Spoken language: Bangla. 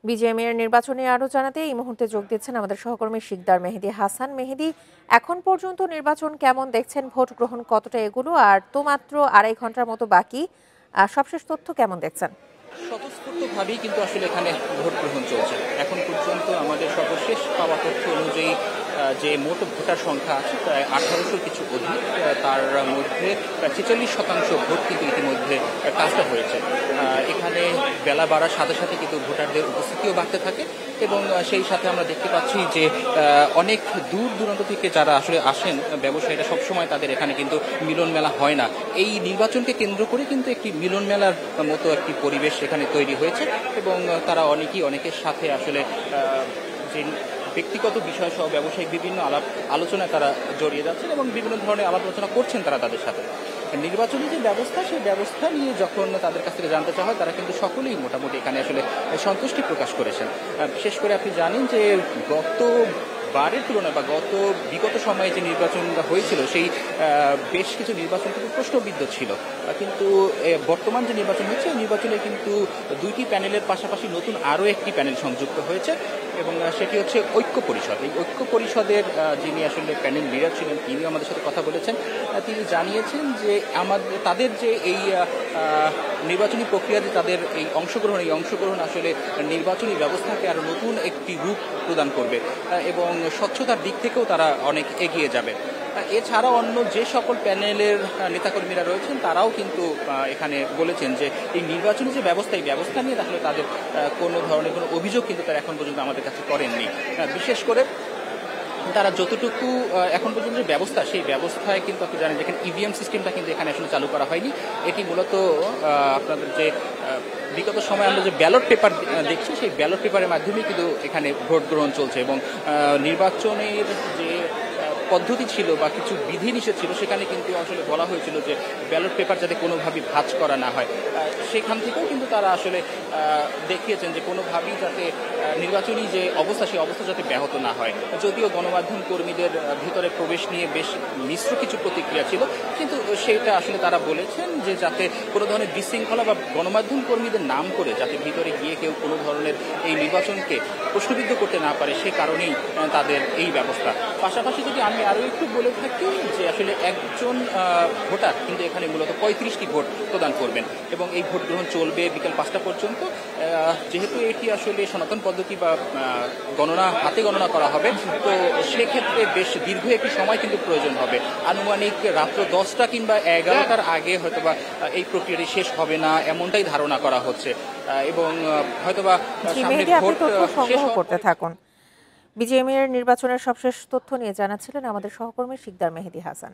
বিজিএমইএর নির্বাচনে আরও জানাতে এই মুহূর্তে যোগ দিচ্ছেন আমাদের সহকর্মী শিকদার মেহেদী হাসান। মেহেদী, এখন পর্যন্ত নির্বাচন কেমন দেখছেন? ভোট গ্রহণ কতটা এগুলো, আর তো মাত্র 2.5 ঘন্টার মতো বাকি, সবশেষ তথ্য কেমন দেখছেন? স্বতঃস্ফূর্তভাবেই কিন্তু আসলে এখানে ভোট গ্রহণ চলছে। এখন পর্যন্ত আমাদের সর্বশেষ পাওয়া তথ্য অনুযায়ী যে মোট ভোটার সংখ্যা আছে প্রায় 1800 কিছু অধিক, তার মধ্যে প্রায় 46% ভোট কিন্তু ইতিমধ্যে কাস্ট হয়েছে। এখানে বেলা বাড়ার সাথে সাথে কিন্তু ভোটারদের উপস্থিতিও বাড়তে থাকে এবং সেই সাথে আমরা দেখতে পাচ্ছি যে অনেক দূর দূরান্ত থেকে যারা আসলে আসেন ব্যবসায়ীরা, সবসময় তাদের এখানে কিন্তু মিলন মেলা হয় না। এই নির্বাচনকে কেন্দ্র করে কিন্তু একটি মিলন মেলার মতো একটি পরিবেশ এখানে তৈরি হয়েছে এবং তারা অনেকের সাথে আসলে যে ব্যক্তিগত বিষয় সহ ব্যবসায়িক বিভিন্ন আলোচনায় তারা জড়িয়ে যাচ্ছেন এবং বিভিন্ন ধরনের আলাপ আলোচনা করছেন তারা তাদের সাথে। নির্বাচনী যে ব্যবস্থা, সেই ব্যবস্থা নিয়ে যখন তাদের কাছ থেকে জানতে চাওয়া হয়, তারা কিন্তু সকলেই মোটামুটি এখানে আসলে সন্তুষ্টি প্রকাশ করেছেন। বিশেষ করে আপনি জানেন যে বারের তুলনায় বা বিগত সময়ে যে নির্বাচনটা হয়েছিল, সেই বেশ কিছু নির্বাচন কিন্তু প্রশ্নবিদ্ধ ছিল, কিন্তু বর্তমান যে নির্বাচন হচ্ছে, নির্বাচনে কিন্তু 2টি প্যানেলের পাশাপাশি নতুন আরও একটি প্যানেল সংযুক্ত হয়েছে এবং সেটি হচ্ছে ঐক্য পরিষদ। এই ঐক্য পরিষদের যিনি আসলে প্যানেল লিডার ছিলেন, তিনি আমাদের সাথে কথা বলেছেন। তিনি জানিয়েছেন যে তাদের যে এই নির্বাচনী প্রক্রিয়াতে তাদের এই অংশগ্রহণ আসলে নির্বাচনী ব্যবস্থাকে আরও নতুন একটি রূপ প্রদান করবে এবং স্বচ্ছতার দিক থেকেও তারা অনেক এগিয়ে যাবে। এছাড়া অন্য যে সকল প্যানেলের নেতাকর্মীরা রয়েছেন, তারাও কিন্তু এখানে বলেছেন যে এই নির্বাচনী যে ব্যবস্থা, এই ব্যবস্থা নিয়ে আসলে তাদের কোনো ধরনের কোনো অভিযোগ কিন্তু তারা এখন পর্যন্ত আমাদের কাছে করেননি। বিশেষ করে তারা যতটুকু এখন পর্যন্ত যে ব্যবস্থা, সেই ব্যবস্থায় কিন্তু আপনি জানেন যেখানে ইভিএম সিস্টেমটা কিন্তু এখানে আসলে চালু করা হয়নি। এটি মূলত আপনাদের যে বিগত সময় আমরা যে ব্যালট পেপার দেখছি, সেই ব্যালট পেপারের মাধ্যমেই কিন্তু এখানে ভোট গ্রহণ চলছে এবং নির্বাচনের যে পদ্ধতি ছিল বা কিছু বিধিনিষেধ ছিল, সেখানে কিন্তু আসলে বলা হয়েছিল যে ব্যালট পেপার যাতে কোনোভাবেই ভাঁজ করা না হয়। সেখান থেকেও কিন্তু তারা আসলে দেখিয়েছেন যে কোনোভাবেই যাতে নির্বাচনী যে অবস্থা, সেই অবস্থা যাতে ব্যাহত না হয়। যদিও গণমাধ্যম কর্মীদের ভিতরে প্রবেশ নিয়ে বেশ মিশ্র কিছু প্রতিক্রিয়া ছিল, কিন্তু সেইটা আসলে তারা বলেছেন যে যাতে কোনো ধরনের বিশৃঙ্খলা বা গণমাধ্যম কর্মীদের নাম করে যাতে ভিতরে গিয়ে কেউ কোনো ধরনের এই নির্বাচনকে প্রশ্নবিদ্ধ করতে না পারে, সে কারণেই তাদের এই ব্যবস্থা। পাশাপাশি যদি আমি আরও একটু বলে থাকি যে আসলে একজন ভোটার কিন্তু এখানে মূলত 35টি ভোট প্রদান করবেন এবং এই ভোট গ্রহণ চলবে বিকেল 5টা পর্যন্ত। যেহেতু এটি আসলে সনাতন পদ্ধতি বা হাতে গণনা করা হবে, তো সেক্ষেত্রে বেশ দীর্ঘ একটি সময় কিন্তু প্রয়োজন হবে। আনুমানিক রাত্র 10টা কিংবা 11টার আগে হয়তোবা এই প্রক্রিয়াটি শেষ হবে না, এমনটাই ধারণা করা হচ্ছে এবং হয়তোবা সামনে ভোট শেষ করতে থাকুন। বিজিএমইএর নির্বাচনের সবশেষ তথ্য নিয়ে জানাচ্ছিলেন আমাদের সহকর্মী শিকদার মেহেদী হাসান।